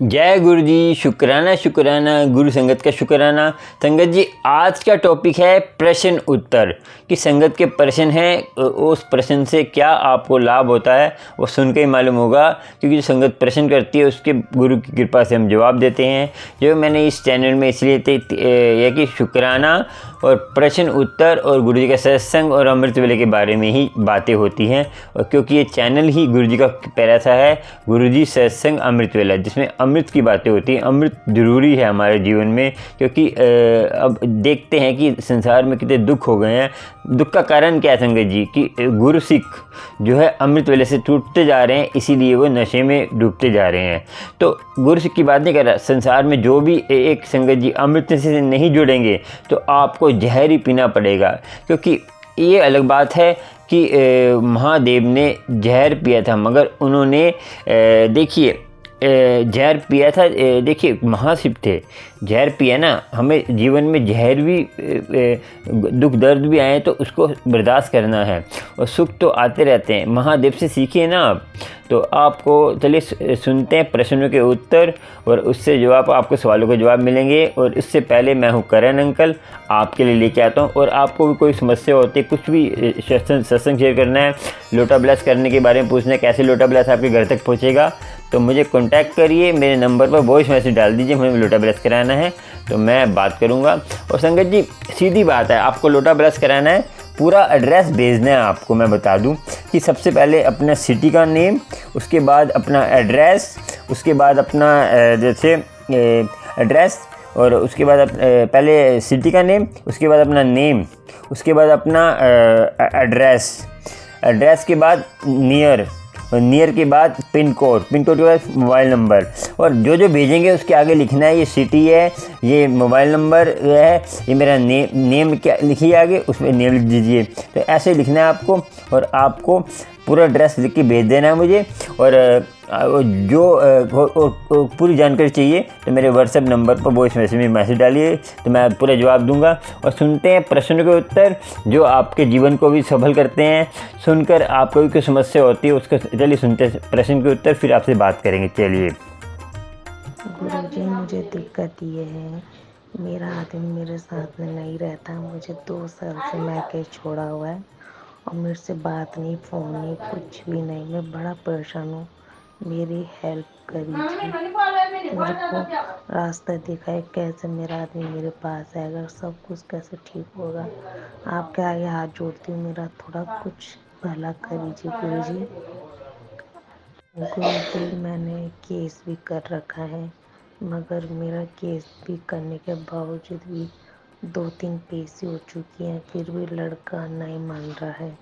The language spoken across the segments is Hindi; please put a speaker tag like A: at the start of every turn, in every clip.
A: जय गुरु जी। शुक्राना शुक्राना, गुरु संगत का शुक्राना। संगत जी, आज का टॉपिक है प्रश्न उत्तर कि संगत के प्रश्न हैं, उस प्रश्न से क्या आपको लाभ होता है वो सुन के ही मालूम होगा, क्योंकि जो संगत प्रश्न करती है उसके गुरु की कृपा से हम जवाब देते हैं। जो मैंने इस चैनल में इसलिए यह कि शुक्राना और प्रश्न उत्तर और गुरु जी का सत्संग और अमृत वेले के बारे में ही बातें होती हैं, और क्योंकि ये चैनल ही गुरु जी का प्यारा सा है, गुरु जी सत्संग अमृत वेला, जिसमें अमृत की बातें होती हैं। अमृत जरूरी है हमारे जीवन में, क्योंकि अब देखते हैं कि संसार में कितने दुख हो गए हैं। दुख का कारण क्या है संगत जी? कि गुरु सिख जो है अमृत वेले से टूटते जा रहे हैं, इसीलिए वो नशे में डूबते जा रहे हैं। तो गुरु सिख की बात नहीं कर रहा, संसार में जो भी एक संगत जी अमृत से नहीं जुड़ेंगे तो आपको जहर ही पीना पड़ेगा। क्योंकि ये अलग बात है कि महादेव ने जहर पिया था, मगर उन्होंने देखिए जहर पिया था। देखिए महाशिव थे, जहर पिया ना। हमें जीवन में जहर भी दुख दर्द भी आए तो उसको बर्दाश्त करना है, और सुख तो आते रहते हैं। महादेव से सीखिए ना आप। तो आपको चलिए सुनते हैं प्रश्नों के उत्तर, और उससे जवाब, आपको सवालों के जवाब मिलेंगे। और इससे पहले मैं हूँ करण अंकल, आपके लिए लेके आता हूँ। और आपको भी कोई समस्या होती है, कुछ भी सत्संग शेयर करना है, लोटा ब्लेस करने के बारे में पूछना है, कैसे लोटा ब्लेस आपके घर तक पहुँचेगा, तो मुझे कांटेक्ट करिए। मेरे नंबर पर वॉइस मैसेज डाल दीजिए, मुझे लोटा ब्लेस कराना है तो मैं बात करूँगा। और संगत जी, सीधी बात है, आपको लोटा ब्लेस कराना है, पूरा एड्रेस भेजना है आपको। मैं बता दूं कि सबसे पहले अपना सिटी का नेम, उसके बाद अपना एड्रेस, उसके बाद अपना जैसे एड्रेस, और उसके बाद पहले सिटी का नेम, उसके बाद अपना नेम, उसके बाद अपना एड्रेस के बाद नियर, और नियर के बाद पिन कोड के बाद मोबाइल नंबर। और जो जो भेजेंगे उसके आगे लिखना है, ये सिटी है, ये मोबाइल नंबर है, ये मेरा नेम क्या लिखिए आगे, उसमें नेम लिख दीजिए। तो ऐसे लिखना है आपको, और आपको पूरा एड्रेस लिख के भेज देना है मुझे। और जो पूरी जानकारी चाहिए तो मेरे व्हाट्सएप नंबर पर वॉइस मैसेज डालिए, तो मैं पूरा जवाब दूंगा। और सुनते हैं प्रश्नों के उत्तर, जो आपके जीवन को भी सफल करते हैं। सुनकर आपको भी कोई समस्या होती है उसको, चलिए सुनते हैं प्रश्न के उत्तर, फिर आपसे बात करेंगे। चलिए।
B: गुरुजी, मुझे दिक्कत ये है, मेरा आदमी मेरे साथ में नहीं रहता। मुझे 2 साल से मैके छोड़ा हुआ है, और मेरे से बात नहीं, फ़ोन नहीं, कुछ भी नहीं। मैं बड़ा परेशान हूँ, मेरी हेल्प करिए। मेरे को रास्ता दिखाए, कैसे मेरा आदमी मेरे पास आएगा, सब कुछ कैसे ठीक होगा। आपके आगे हाथ जोड़ती हूँ, मेरा थोड़ा कुछ भला करिए गुरुजी। गुरुजी, मैंने केस भी कर रखा है, मगर मेरा केस भी करने के बावजूद भी 2-3 पेशी हो चुकी हैं, फिर भी लड़का नहीं मान रहा है।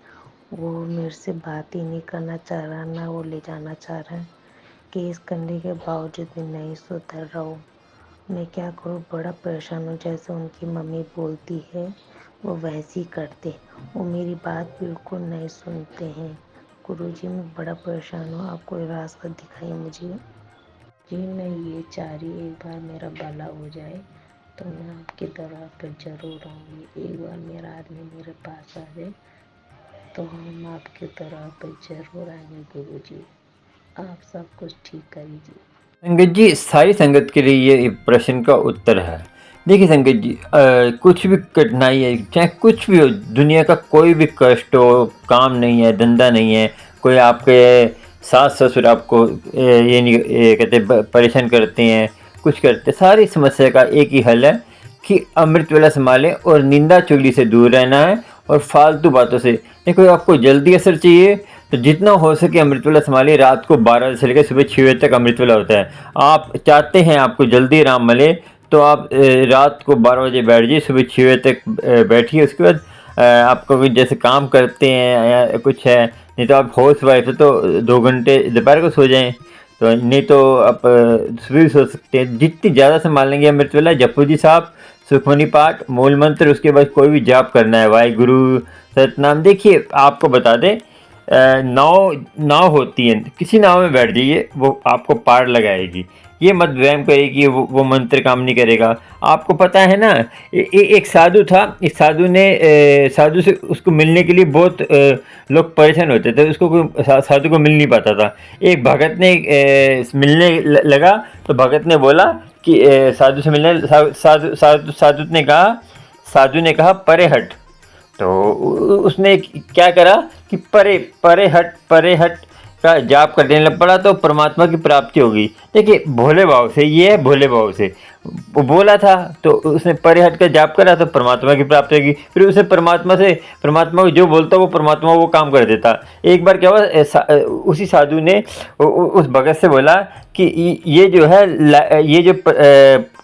B: वो मेरे से बात ही नहीं करना चाह रहा, ना वो ले जाना चाह रहा है। केस करने के बावजूद भी नहीं सुधर रहा हूँ। मैं क्या करूँ, बड़ा परेशान हूँ। जैसे उनकी मम्मी बोलती है वो वैसे ही करते, वो मेरी बात बिल्कुल नहीं सुनते हैं। गुरुजी, मैं बड़ा परेशान हूँ, आप कोई रास्ता दिखाइए मुझे। जी, मैं ये चाह रही, एक बार मेरा भला हो जाए तो मैं आपकी दरबार पर जरूर आऊँगी। एक बार मेरा आदमी मेरे पास आ जाए तो हम आपके दरबार पर जरूर आएंगे। गुरुजी, आप सब कुछ ठीक करिए।
A: संगत जी, सारी संगत के लिए ये प्रश्न का उत्तर है। देखिए संगत जी, कुछ भी कठिनाई है, चाहे कुछ भी हो, दुनिया का कोई भी कष्ट हो, काम नहीं है, धंधा नहीं है, कोई आपके सास ससुर आपको ये नहीं कहते परेशान करते हैं, कुछ करते, सारी समस्या का एक ही हल है कि अमृत वेला संभालें और निंदा चुगली से दूर रहना है, और फालतू बातों से। देखो, आपको जल्दी असर चाहिए तो जितना हो सके अमृत वेला संभालिए। रात को 12 बजे से लेकर सुबह 6 बजे तक अमृत वेला होता है। आप चाहते हैं आपको जल्दी आराम मिले तो आप रात को 12 बजे बैठ जाइए, सुबह 6 बजे तक बैठिए। उसके बाद आपको कोई जैसे काम करते हैं या कुछ है, नहीं तो आप हाउस वाइफ है तो 2 घंटे दोपहर को सो जाएं, तो नहीं तो आप सुबह भी सो सकते हैं। जितनी ज़्यादा संभालेंगे अमृत वेला, जपू जी साहब, सुखमनी पाठ, मूल मंत्र, उसके बाद कोई भी जाप करना है, वाहिगुरु, सतनाम। देखिए आपको बता दें, नाव नाव होती है, किसी नाव में बैठ जाइए, वो आपको पार लगाएगी। ये मत वहम करिए कि वो मंत्र काम नहीं करेगा। आपको पता है ना, एक साधु था, इस साधु ने साधु से उसको मिलने के लिए बहुत लोग परेशान होते थे, उसको कोई साधु को मिल नहीं पाता था। एक भगत ने मिलने लगा, तो भगत ने बोला कि साधु से मिलने, साधु ने कहा परे हट। तो उसने क्या करा कि परे हट का जाप करने लग पड़ा, तो परमात्मा की प्राप्ति होगी। देखिए भोले भाव से, ये है भोले भाव से वो बोला था, तो उसने परे हट का जाप करा तो परमात्मा की प्राप्ति होगी। फिर उसे परमात्मा को जो बोलता वो परमात्मा वो काम कर देता। एक बार क्या हुआ, उसी साधु ने उस भगत से बोला कि ये जो है, ये जो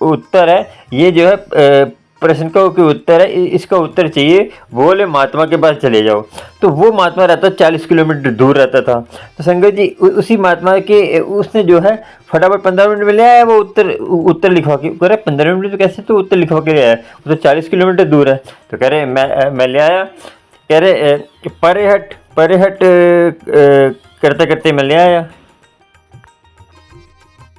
A: उत्तर है, ये जो है प्रश्न का कोई उत्तर है, इसका उत्तर चाहिए, भोले महात्मा के पास चले जाओ। तो वो महात्मा रहता 40 किलोमीटर दूर रहता था। तो संगत जी उसी महात्मा के, उसने जो है फटाफट 15 मिनट में ले आया वो उत्तर लिखवा के। कह रहे 15 मिनट में कैसे, तो उत्तर लिखवा के ले आया, वो तो 40 किलोमीटर दूर है। तो कह रहे मैं ले आया। कह रहे परे हट करते करते मैं ले आया।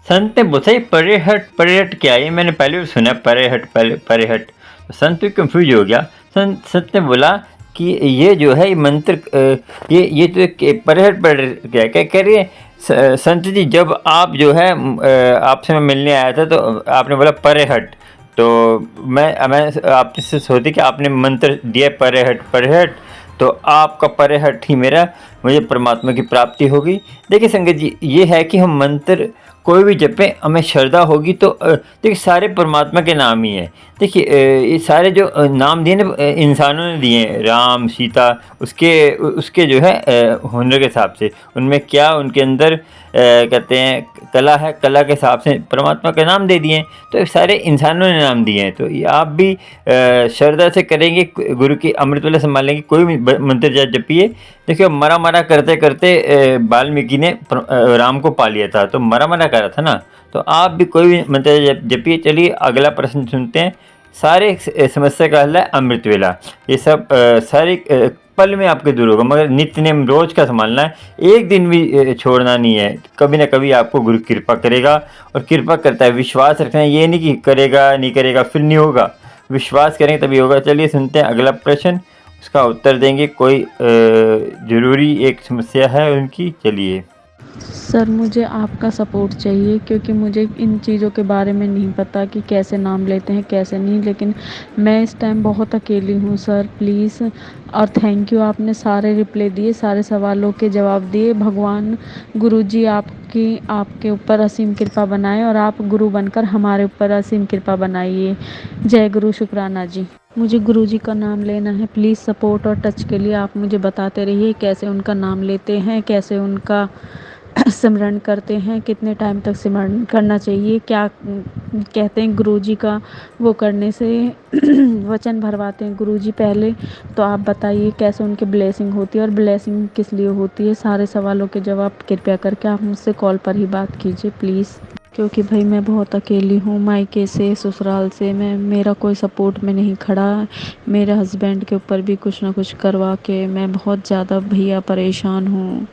A: संत ने पूछा परे हट क्या है, मैंने पहले भी सुना परे हट। तो संत भी कंफ्यूज हो गया। संत ने बोला कि ये जो है ये मंत्र, ये तो परे हट क्या कह रही है। संत जी जब आप जो है आपसे मैं मिलने आया था, तो आपने बोला परे हट, तो मैं आपसे सोची कि आपने मंत्र दिया परे हट, तो आपका परे हट ही मुझे परमात्मा की प्राप्ति होगी। देखिए संगत जी, ये है कि हम मंत्र कोई भी जपें, हमें श्रद्धा होगी तो देखिए सारे परमात्मा के नाम ही हैं। देखिए ये सारे जो नाम दिए ना इंसानों ने दिए हैं, राम सीता, उसके जो है हुनर के हिसाब से, उनमें क्या उनके अंदर कहते हैं कला है, कला के हिसाब से परमात्मा के नाम दे दिए हैं। तो सारे इंसानों ने नाम दिए हैं। तो ये आप भी श्रद्धा से करेंगे, गुरु की अमृत वेला संभालेंगे, कोई भी मंत्र जपिए। देखिए मरा करते करते वाल्मीकि ने राम को पा लिया था, तो मरा कर रहा था ना। तो आप भी कोई भी मंत्र जपिए। चलिए अगला प्रश्न सुनते हैं। सारे समस्या का हल है अमृत वेला। ये सब सारे पल में आपके दूर होगा, मगर नित्य नेम रोज का संभालना है, एक दिन भी छोड़ना नहीं है। कभी ना कभी आपको गुरु कृपा करेगा, और कृपा करता है, विश्वास रखना है। ये नहीं कि करेगा नहीं करेगा फिर नहीं होगा, विश्वास करेंगे तभी होगा। चलिए सुनते हैं अगला प्रश्न, उसका उत्तर देंगे। कोई ज़रूरी एक समस्या है उनकी। चलिए
C: सर मुझे आपका सपोर्ट चाहिए, क्योंकि मुझे इन चीज़ों के बारे में नहीं पता कि कैसे नाम लेते हैं कैसे नहीं, लेकिन मैं इस टाइम बहुत अकेली हूँ सर, प्लीज़। और थैंक यू, आपने सारे रिप्लाई दिए, सारे सवालों के जवाब दिए। भगवान गुरुजी आपके ऊपर असीम कृपा बनाए, और आप गुरु बनकर हमारे ऊपर असीम कृपा बनाइए। जय गुरु। शुक्राना जी। मुझे गुरुजी का नाम लेना है, प्लीज़ सपोर्ट और टच के लिए आप मुझे बताते रहिए कैसे उनका नाम लेते हैं, कैसे उनका सिमरन करते हैं, कितने टाइम तक सिमरन करना चाहिए, क्या कहते हैं गुरुजी का वो करने से वचन भरवाते हैं गुरुजी पहले। तो आप बताइए कैसे उनकी ब्लेसिंग होती है, और ब्लेसिंग किस लिए होती है। सारे सवालों के जवाब कृपया करके आप मुझसे कॉल पर ही बात कीजिए प्लीज़, क्योंकि भाई मैं बहुत अकेली हूँ, मायके से ससुराल से मेरा कोई सपोर्ट में नहीं खड़ा। मेरे हस्बैंड के ऊपर भी कुछ ना कुछ करवा के मैं बहुत ज़्यादा भैया परेशान हूँ,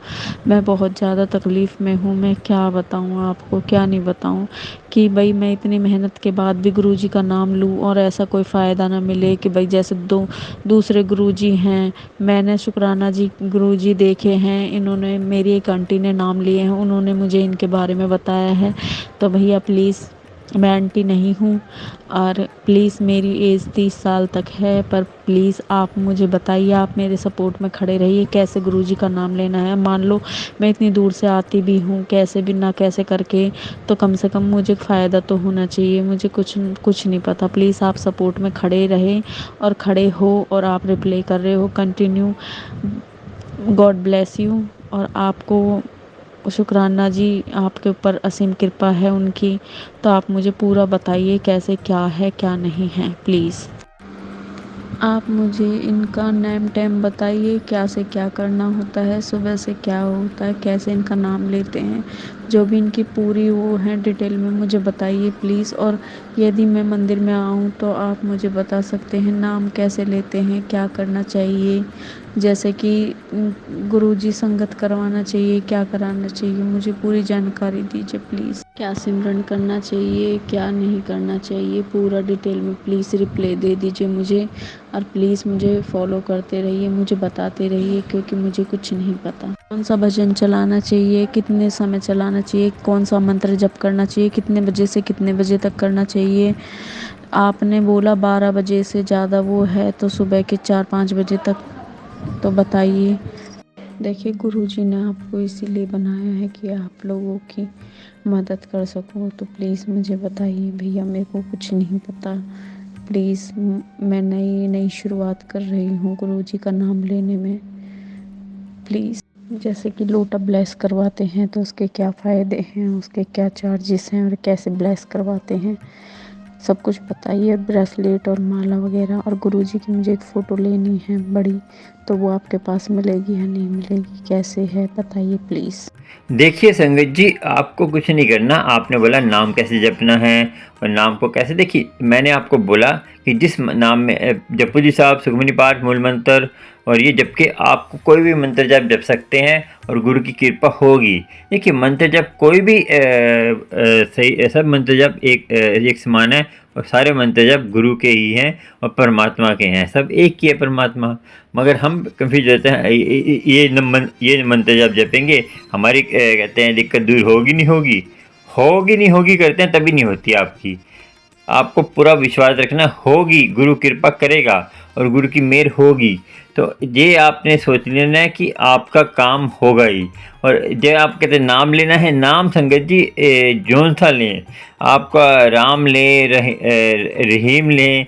C: मैं बहुत ज़्यादा तकलीफ़ में हूँ। मैं क्या बताऊँ आपको, क्या नहीं बताऊँ, कि भाई मैं इतनी मेहनत के बाद भी गुरुजी का नाम लूँ और ऐसा कोई फ़ायदा ना मिले कि भाई जैसे दूसरे गुरुजी हैं। मैंने शुक्राना जी गुरुजी देखे हैं, इन्होंने, मेरी एक आंटी ने नाम लिए हैं, उन्होंने मुझे इनके बारे में बताया है। तो भैया प्लीज़, मैं आंटी नहीं हूँ, और प्लीज़ मेरी एज 30 साल तक है, पर प्लीज़ आप मुझे बताइए, आप मेरे सपोर्ट में खड़े रहिए, कैसे गुरुजी का नाम लेना है। मान लो मैं इतनी दूर से आती भी हूँ, कैसे भी ना कैसे करके, तो कम से कम मुझे फ़ायदा तो होना चाहिए। मुझे कुछ नहीं पता, प्लीज़ आप सपोर्ट में खड़े रहें, और खड़े हो, और आप रिप्लाई कर रहे हो कंटिन्यू। God bless you. और आपको शुक्राना जी, आपके ऊपर असीम कृपा है उनकी। तो आप मुझे पूरा बताइए कैसे क्या है क्या नहीं है प्लीज़। आप मुझे इनका नेम टेम बताइए, क्या से क्या करना होता है, सुबह से क्या होता है, कैसे इनका नाम लेते हैं, जो भी इनकी पूरी वो है डिटेल में मुझे बताइए प्लीज़। और यदि मैं मंदिर में आऊँ तो आप मुझे बता सकते हैं नाम कैसे लेते हैं, क्या करना चाहिए, जैसे कि गुरुजी संगत करवाना चाहिए, क्या कराना चाहिए, मुझे पूरी जानकारी दीजिए प्लीज़। क्या सिमरन करना चाहिए, क्या नहीं करना चाहिए, पूरा डिटेल में प्लीज़ रिप्लाई दे दीजिए मुझे। और प्लीज़ मुझे फॉलो करते रहिए, मुझे बताते रहिए, क्योंकि मुझे कुछ नहीं पता। कौन सा भजन चलाना चाहिए, कितने समय चलाना चाहिए, कौन सा मंत्र जप करना चाहिए, कितने बजे से कितने बजे तक करना चाहिए। आपने बोला 12 बजे से ज़्यादा वो है तो सुबह के 4-5 बजे तक, तो बताइए। देखिए गुरुजी ने आपको इसीलिए बनाया है कि आप लोगों की मदद कर सको, तो प्लीज़ मुझे बताइए भैया, मेरे को कुछ नहीं पता। प्लीज़ मैं नई शुरुआत कर रही हूँ गुरुजी का नाम लेने में। प्लीज़ जैसे कि लोटा ब्लेस करवाते हैं तो उसके क्या फ़ायदे हैं, उसके क्या चार्जेस हैं और कैसे ब्लेस करवाते हैं, सब कुछ बताइए। ब्रेसलेट और माला वगैरह, और गुरुजी की मुझे एक फ़ोटो लेनी है बड़ी, तो वो आपके पास मिलेगी या नहीं मिलेगी, कैसे है बताइए प्लीज़।
A: देखिए संगत जी, आपको कुछ नहीं करना। आपने बोला नाम कैसे जपना है और नाम को कैसे, देखिए मैंने आपको बोला कि जिस नाम में जपू साहब, सुखमनी पाठ, मूल मंत्र और ये जप के आपको कोई भी मंत्र जप जप सकते हैं और गुरु की कृपा होगी। देखिए मंत्र जप कोई भी सही, सब मंत्र जप एक समान है और सारे मंत्र जप गुरु के ही हैं और परमात्मा के हैं, सब एक ही है परमात्मा। मगर हम कंफ्यूज रहते हैं, ये मंत्र जप जपेंगे हमारी कहते हैं दिक्कत दूर होगी नहीं होगी करते हैं तभी नहीं होती आपकी। आपको पूरा विश्वास रखना, होगी, गुरु कृपा करेगा और गुरु की मेहर होगी। तो ये आपने सोच लेना है कि आपका काम होगा ही। और जो आप कहते नाम लेना है, नाम संगत जी जौन सा लें, आपका राम लें, रहीम लें,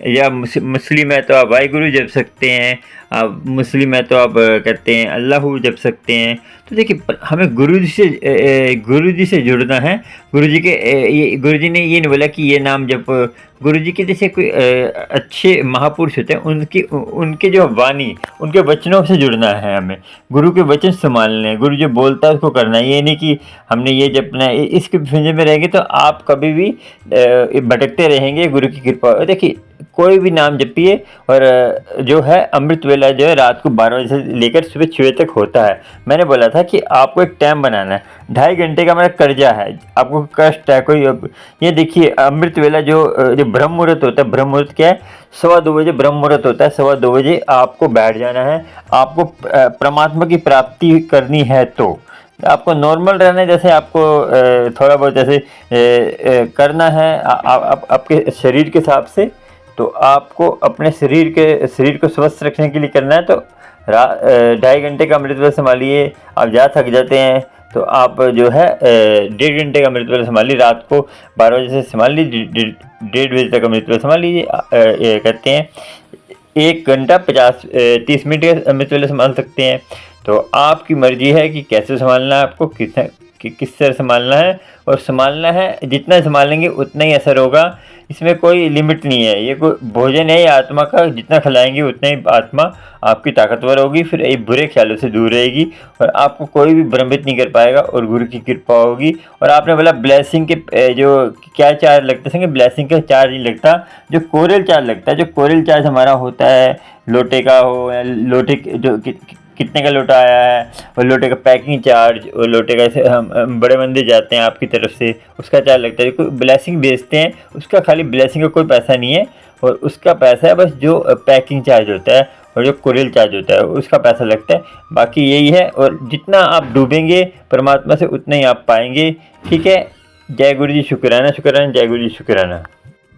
A: या मुस्लिम है तो आप वाहिगुरु जप सकते हैं, आप मुस्लिम है तो आप कहते हैं अल्लाहू जप सकते हैं। तो देखिए हमें गुरुजी से जुड़ना है। गुरुजी ने ये नहीं बोला कि ये नाम जप, गुरुजी के जैसे कोई अच्छे महापुरुष होते हैं, उनके जो वाणी, उनके वचनों से जुड़ना है हमें, गुरु के वचन संभालने हैं, गुरु जो बोलता है उसको करना है। ये नहीं कि हमने ये जपना है, इसके फिंजे में रहेंगे तो आप कभी भी भटकते रहेंगे। गुरु की कृपा, देखिए कोई भी नाम जपिए, और जो है अमृत वेला जो है रात को 12 बजे से लेकर सुबह 6 बजे तक होता है। मैंने बोला था कि आपको एक टाइम बनाना है, 2.5 घंटे का मेरा कर्जा है, आपको कष्ट है कोई। ये देखिए अमृत वेला जो ब्रह्म मुहूर्त होता है, ब्रह्म मुहूर्त क्या है, 2:15 बजे ब्रह्म मुहूर्त होता है। 2:15 बजे आपको बैठ जाना है, आपको परमात्मा की प्राप्ति करनी है। तो आपको नॉर्मल रहना है, जैसे आपको थोड़ा बहुत जैसे करना है आपके शरीर के हिसाब से। तो आपको अपने शरीर को स्वस्थ रखने के लिए करना है। तो 2.5 घंटे का अमृत वेला संभालिए। आप ज़्यादा थक जाते हैं तो आप जो है 1.5 घंटे का अमृत वेला संभालिए, रात को 12 बजे से संभाल लीजिए, 1.5 बजे तक अमृत वेला संभाल लीजिए। कहते हैं 1 घंटा 30 मिनट का अमृत वेला संभाल सकते हैं। तो आपकी मर्जी है कि कैसे संभालना है, आपको किस तरह संभालना है। और संभालना है, जितना संभालेंगे उतना ही असर होगा, इसमें कोई लिमिट नहीं है। ये कोई भोजन है आत्मा का, जितना खिलाएंगे उतना ही आत्मा आपकी ताकतवर होगी, फिर ये बुरे ख्यालों से दूर रहेगी और आपको कोई भी भ्रमित नहीं कर पाएगा और गुरु की कृपा होगी। और आपने बोला ब्लेसिंग के जो क्या चार्ज लगता है, ब्लेसिंग का चार्ज नहीं लगता, जो कोरियल चार्ज लगता है। जो कोरियल चार्ज हमारा होता है, लोटे का हो या लोटे जो कितने का लोटा आया है, और लोटे का पैकिंग चार्ज, और लोटे का ऐसे हम बड़े मंदिर जाते हैं आपकी तरफ से, उसका चार्ज लगता है। कोई ब्लेसिंग बेचते हैं, उसका खाली ब्लेसिंग का कोई पैसा नहीं है, और उसका पैसा है बस जो पैकिंग चार्ज होता है और जो कुरियल चार्ज होता है उसका पैसा लगता है। बाकी यही है, और जितना आप डूबेंगे परमात्मा से उतना ही आप पाएंगे। ठीक है, जय गुरु जी, शुक्राना शुक्राना, जय गुरु जी शुक्राना।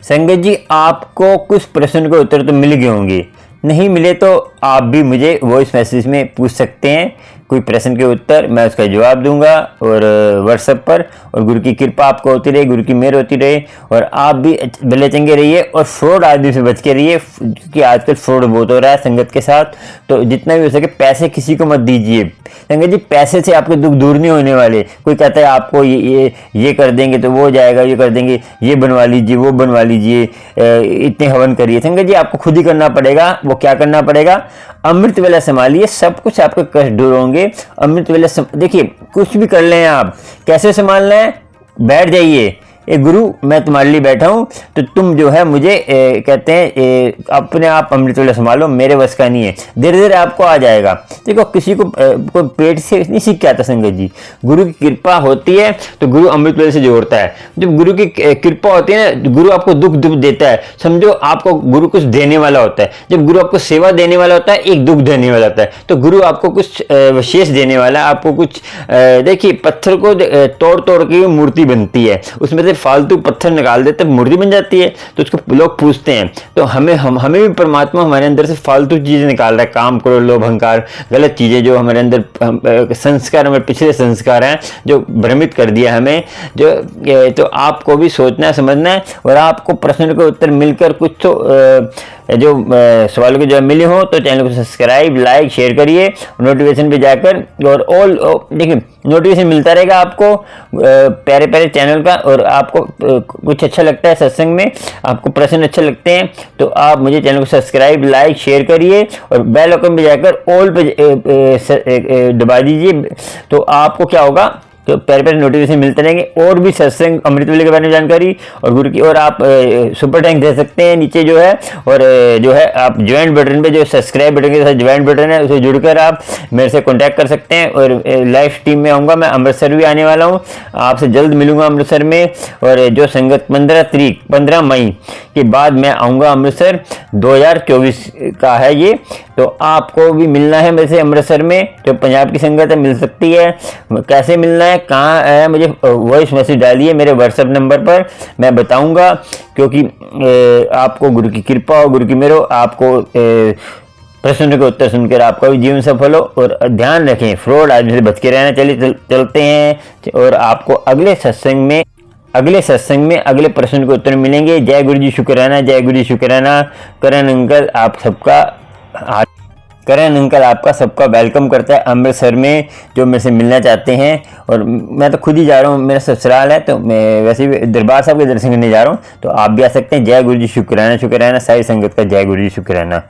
A: संगत जी, आपको कुछ प्रश्न के उत्तर तो मिल गए होंगे, नहीं मिले तो आप भी मुझे वॉइस मैसेज में पूछ सकते हैं कोई प्रश्न के उत्तर, मैं उसका जवाब दूंगा और व्हाट्सएप पर। और गुरु की कृपा आपको होती रहे, गुरु की मेहर होती रहे, और आप भी भले चंगे रहिए और फ्रॉड आदमी से बच के रहिए, क्योंकि आजकल फ्रॉड बहुत हो रहा है संगत के साथ। तो जितना भी हो सके पैसे किसी को मत दीजिए संगत जी, पैसे से आपके दुख दूर नहीं होने वाले। कोई कहता है आपको ये कर देंगे तो वो जाएगा, ये कर देंगे, ये बनवा लीजिए, वो बनवा लीजिए, इतने हवन करिए। संगत जी आपको खुद ही करना पड़ेगा। वो क्या करना पड़ेगा, अमृत वेला संभालिए, सब कुछ आपके कष्ट दूर होंगे। अमृत वेला देखिए, कुछ भी कर लें आप, कैसे संभालना है, बैठ जाइए, ए गुरु मैं तुम्हारे लिए बैठा हूँ, तो तुम जो है मुझे कहते हैं अपने आप अमृत वेला संभालो, मेरे बस का नहीं है। धीरे धीरे आपको आ जाएगा। देखो किसी को कोई पेट से नहीं सीख के आता संगत जी, गुरु की कृपा होती है तो गुरु अमृत वेले से जोड़ता है। जब गुरु की कृपा होती है ना, गुरु आपको दुख देता है, समझो आपको गुरु कुछ देने वाला होता है। जब गुरु आपको सेवा देने वाला होता है, एक दुख देने वाला होता है, तो गुरु आपको कुछ विशेष देने वाला है, आपको कुछ देखिए पत्थर को तोड़ तोड़ के मूर्ति बनती है, उसमें फालतू पत्थर निकाल देते मूर्ति बन जाती है। तो उसको लोग पूछते हैं, तो हमें भी परमात्मा हमारे अंदर से फालतू चीजें निकाल रहा है, काम करो, लोभ अहंकार, गलत चीजें जो हमारे अंदर संस्कार, हमारे पिछले संस्कार हैं जो भ्रमित कर दिया हमें। तो आपको भी सोचना है, समझना है, और आपको प्रश्न के उत्तर मिलकर कुछ तो जो सवालों के जवाब मिले हो तो चैनल को सब्सक्राइब, लाइक, शेयर करिए, नोटिफिकेशन पे जाकर, और ऑल देखिए नोटिफिकेशन मिलता रहेगा आपको प्यारे प्यारे चैनल का। और आपको कुछ अच्छा लगता है सत्संग में, आपको प्रश्न अच्छे लगते हैं, तो आप मुझे चैनल को सब्सक्राइब, लाइक, शेयर करिए, और बेल आइकन पे जाकर ऑल पे दबा दीजिए। तो आपको क्या होगा, तो प्यारे प्यारे नोटिफिकेशन मिलते रहेंगे, और भी सत्संग अमृत वेले के बारे में जानकारी और गुरु की। और आप सुपर थैंक दे सकते हैं नीचे जो है, और जो है आप ज्वाइन बटन पे, जो सब्सक्राइब बटन के साथ ज्वाइन बटन है, उसे जुड़कर आप मेरे से कांटेक्ट कर सकते हैं। और लाइव स्ट्रीम में आऊँगा, मैं अमृतसर भी आने वाला हूँ, आपसे जल्द मिलूंगा अमृतसर में। और जो संगत 15 मई के बाद मैं आऊँगा अमृतसर, 2024 का है ये, तो आपको भी मिलना है मेरे से अमृतसर में। जो पंजाब की संगत है मिल सकती है, कैसे मिलना है, कहाँ है, मुझे वॉइस मैसेज डालिए मेरे व्हाट्सएप नंबर पर, मैं बताऊंगा। क्योंकि आपको गुरु की कृपा हो, गुरु की मेहर हो, आपको प्रश्न के उत्तर सुनकर आपका भी जीवन सफल हो। और ध्यान रखें, फ्रॉड आदमी से बच के रहना। चलिए चलते हैं, और आपको अगले सत्संग में अगले प्रश्न के उत्तर मिलेंगे। जय गुरु जी, शुक्राना, जय गुरु जी, शुक्राना। करण अंकल आपका सबका वेलकम करता है अमृतसर में, जो मेरे से मिलना चाहते हैं। और मैं तो खुद ही जा रहा हूँ, मेरा ससुराल है, तो मैं वैसे भी दरबार साहब के दर्शन करने जा रहा हूँ, तो आप भी आ सकते हैं। जय गुरु जी, शुक्राना, शुक्राना। सारी संगत का जय गुरु जी, शुक्राना।